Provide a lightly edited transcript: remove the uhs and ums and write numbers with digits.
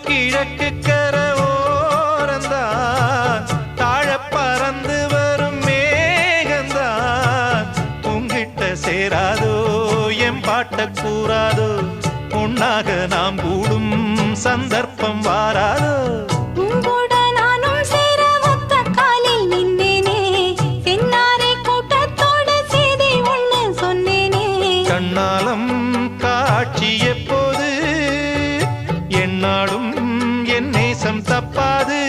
கிழக்கு கரோரந்தான் தாழ பறந்து வரும் மேகந்தான் உங்கிட்ட சேராதோ என் பாட்ட கூறாதோ உன்னாக நாம் கூடும் சந்தர்ப்பம் வாராதோ கண்ணாலம் காட்சி எப்போது என்னாலும் என் நேசம் தப்பாது